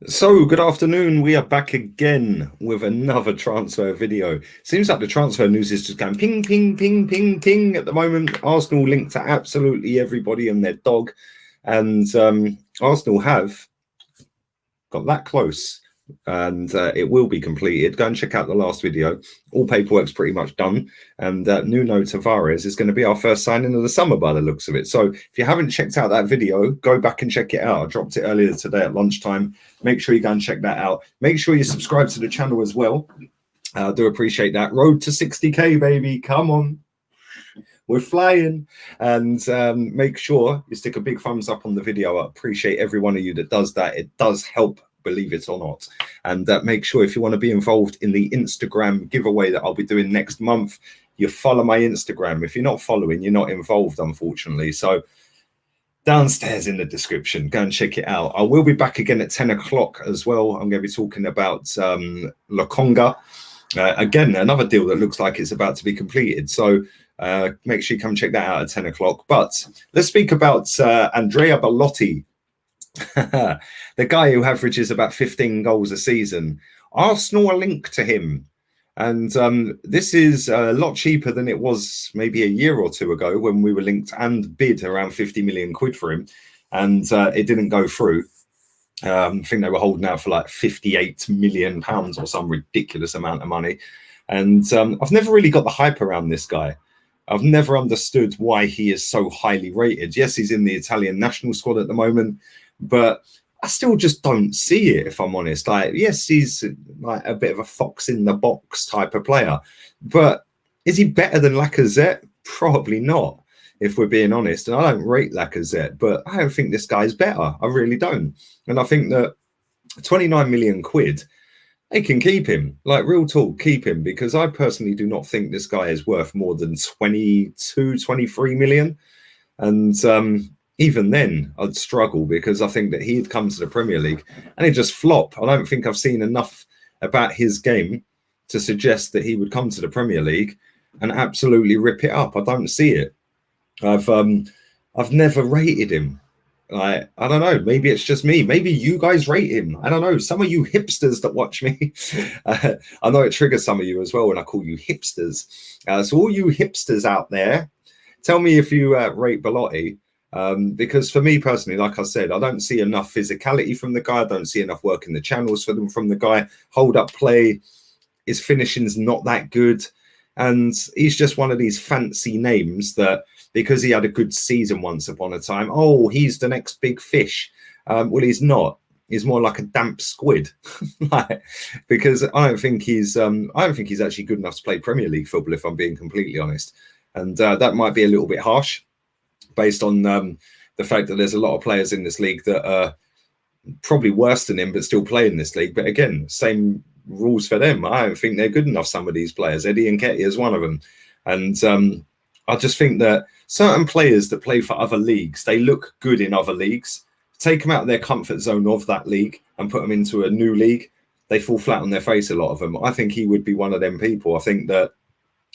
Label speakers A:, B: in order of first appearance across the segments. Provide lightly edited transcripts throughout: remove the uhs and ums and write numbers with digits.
A: So, good afternoon. We are back again with another transfer video. Seems like the transfer news is just going ping, ping, ping, ping, ping at the moment. Arsenal linked to absolutely everybody and their dog. And Arsenal have got that close and it will be completed. Go and check out the last video. All paperwork's pretty much done. And Nuno Tavares is going to be our first signing of the summer by the looks of it. So if you haven't checked out that video, go back and check it out. I dropped it earlier today at lunchtime. Make sure you go and check that out. Make sure you subscribe to the channel as well. I do appreciate that. Road to 60k, baby. Come on. We're flying. And make sure you stick a big thumbs up on the video. I appreciate every one of you that does that. It does help, believe it or not. And make sure if you want to be involved in the Instagram giveaway that I'll be doing next month, you follow my Instagram. If you're not following, you're not involved, unfortunately. So downstairs in the description, go and check it out. I will be back again at 10 o'clock as well. I'm going to be talking about Lokonga. Again, another deal that looks like it's about to be completed. So make sure you come check that out at 10 o'clock. But let's speak about Andrea Belotti. The guy who averages about 15 goals a season. Arsenal are linked to him. And this is a lot cheaper than it was maybe a year or two ago when we were linked and bid around 50 million quid for him. And it didn't go through. I think they were holding out for like 58 million pounds or some ridiculous amount of money. And I've never really got the hype around this guy. I've never understood why he is so highly rated. Yes, he's in the Italian national squad at the moment, but I still just don't see it, if I'm honest. Like, yes, he's like a bit of a fox in the box type of player, but is he better than Lacazette? Probably not, if we're being honest. And I don't rate Lacazette, but I don't think this guy's better. I really don't. And I think that 29 million quid, they can keep him. Like, real talk, keep him, because I personally do not think this guy is worth more than 22, 23 million. And even then, I'd struggle because I think that he'd come to the Premier League and he'd just flop. I don't think I've seen enough about his game to suggest that he would come to the Premier League and absolutely rip it up. I don't see it. I've never rated him. I don't know. Maybe it's just me. Maybe you guys rate him. I don't know. Some of you hipsters that watch me, I know it triggers some of you as well when I call you hipsters. So all you hipsters out there, tell me if you rate Belotti. Because for me personally, like I said, I don't see enough physicality from the guy. I don't see enough work in the channels for them from the guy. Hold up play, his finishing's not that good. And he's just one of these fancy names that because he had a good season once upon a time, oh, he's the next big fish. Well, he's not. He's more like a damp squid. Because I don't think he's actually good enough to play Premier League football, if I'm being completely honest. And that might be a little bit harsh, based on the fact that there's a lot of players in this league that are probably worse than him but still play in this league. But again, same rules for them. I don't think they're good enough, some of these players. Eddie Nketiah is one of them. And I just think that certain players that play for other leagues, they look good in other leagues. Take them out of their comfort zone of that league and put them into a new league, they fall flat on their face, a lot of them. I think he would be one of them people. I think that,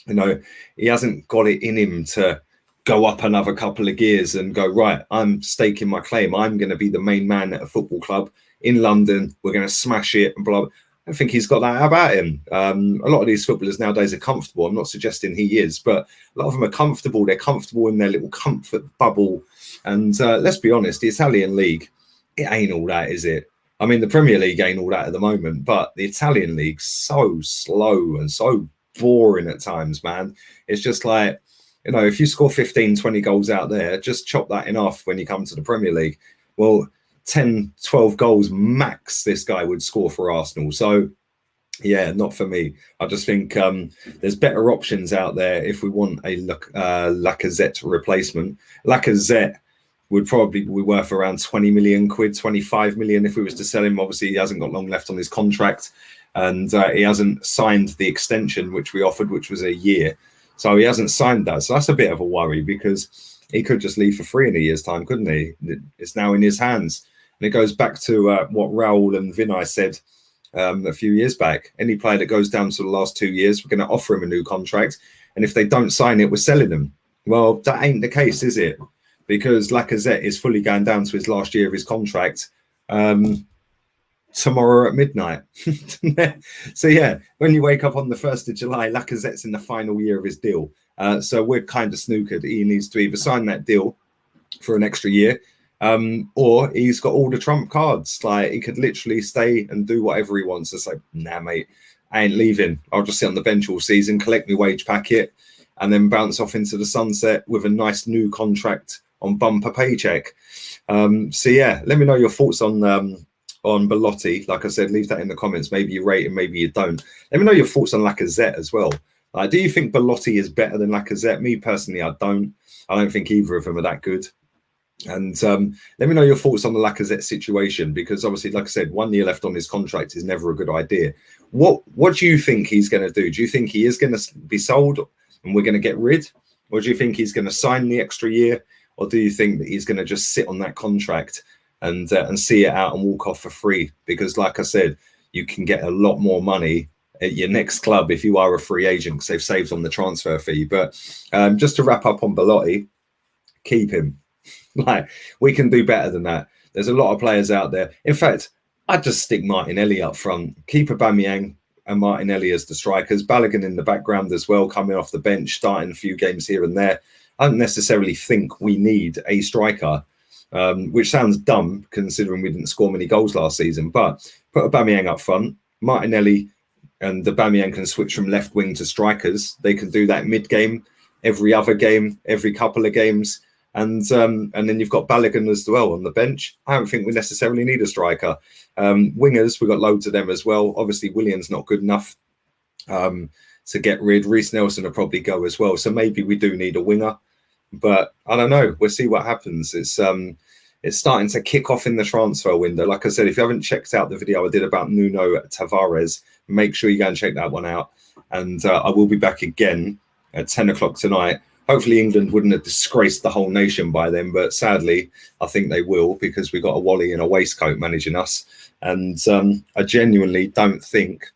A: you know, he hasn't got it in him to go up another couple of gears and go, right, I'm staking my claim. I'm going to be the main man at a football club in London. We're going to smash it and blah, blah. I think he's got that about him. A lot of these footballers nowadays are comfortable. I'm not suggesting he is, but a lot of them are comfortable. They're comfortable in their little comfort bubble. And let's be honest, the Italian league, it ain't all that, is it? I mean, the Premier League ain't all that at the moment, but the Italian league's so slow and so boring at times, man. It's just like, you know, if you score 15, 20 goals out there, just chop that in half when you come to the Premier League. Well, 10, 12 goals max this guy would score for Arsenal. So, yeah, not for me. I just think there's better options out there if we want a Lacazette replacement. Lacazette would probably be worth around 20 million quid, 25 million if we was to sell him. Obviously, he hasn't got long left on his contract and he hasn't signed the extension, which we offered, which was a year. So he hasn't signed that. So that's a bit of a worry because he could just leave for free in a year's time, couldn't he? It's now in his hands. And it goes back to what Raul and Vinay said a few years back. Any player that goes down to the last 2 years, we're going to offer him a new contract. And if they don't sign it, we're selling them. Well, that ain't the case, is it? Because Lacazette is fully going down to his last year of his contract. tomorrow at midnight. So yeah, when you wake up on the 1st of July, Lacazette's in the final year of his deal. So we're kind of snookered. He needs to either sign that deal for an extra year, or he's got all the trump cards. Like, he could literally stay and do whatever he wants. It's like, nah, mate, I ain't leaving. I'll just sit on the bench all season, collect my wage packet, and then bounce off into the sunset with a nice new contract on bumper paycheck. So yeah, let me know your thoughts on Belotti. Like I said, leave that in the comments. Maybe you rate him, maybe you don't. Let me know your thoughts on Lacazette as well. Do you think Belotti is better than Lacazette? Me personally, I don't. I don't think either of them are that good. And let me know your thoughts on the Lacazette situation, because obviously, like I said, 1 year left on his contract is never a good idea. What do you think he's going to do? Do you think he is going to be sold and we're going to get rid? Or do you think he's going to sign the extra year? Or do you think that he's going to just sit on that contract and see it out and walk off for free? Because like I said, you can get a lot more money at your next club if you are a free agent, because they've saved on the transfer fee. But just to wrap up on Belotti, keep him. Like, we can do better than that. There's a lot of players out there. In fact, I'd just stick Martinelli up front, keep Aubameyang and Martinelli as the strikers, Balogun in the background as well, coming off the bench, starting a few games here and there. I don't necessarily think we need a striker, which sounds dumb considering we didn't score many goals last season. But put Aubameyang up front, Martinelli and Aubameyang can switch from left wing to strikers. They can do that mid-game, every other game, every couple of games. And then you've got Balogun as well on the bench. I don't think we necessarily need a striker. Wingers, we've got loads of them as well. Obviously, Willian's not good enough to get rid. Reece Nelson will probably go as well. So maybe we do need a winger. But I don't know. We'll see what happens. It's starting to kick off in the transfer window. Like I said, if you haven't checked out the video I did about Nuno Tavares, make sure you go and check that one out. And I will be back again at 10 o'clock tonight. Hopefully England wouldn't have disgraced the whole nation by then, but sadly, I think they will, because we got a Wally in a waistcoat managing us. And I genuinely don't think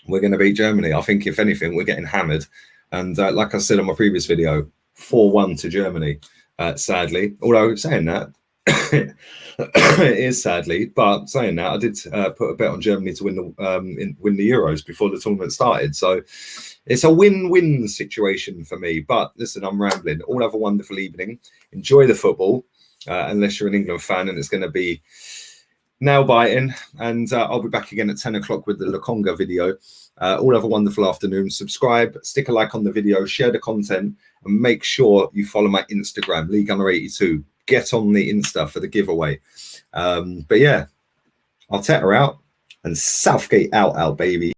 A: we're going to beat Germany. I think, if anything, we're getting hammered. And like I said on my previous video, 4-1 to Germany, sadly. Although saying that, it is sadly, but saying that, I did put a bet on Germany to win the Euros before the tournament started. So it's a win-win situation for me. But listen, I'm rambling. All have a wonderful evening. Enjoy the football, unless you're an England fan, and it's going to be nail-biting. And I'll be back again at 10 o'clock with the Lokonga video. All have a wonderful afternoon. Subscribe, stick a like on the video, share the content, and make sure you follow my Instagram, LeeGunner82. Get on the Insta for the giveaway. But yeah, Arteta out and Southgate out, baby.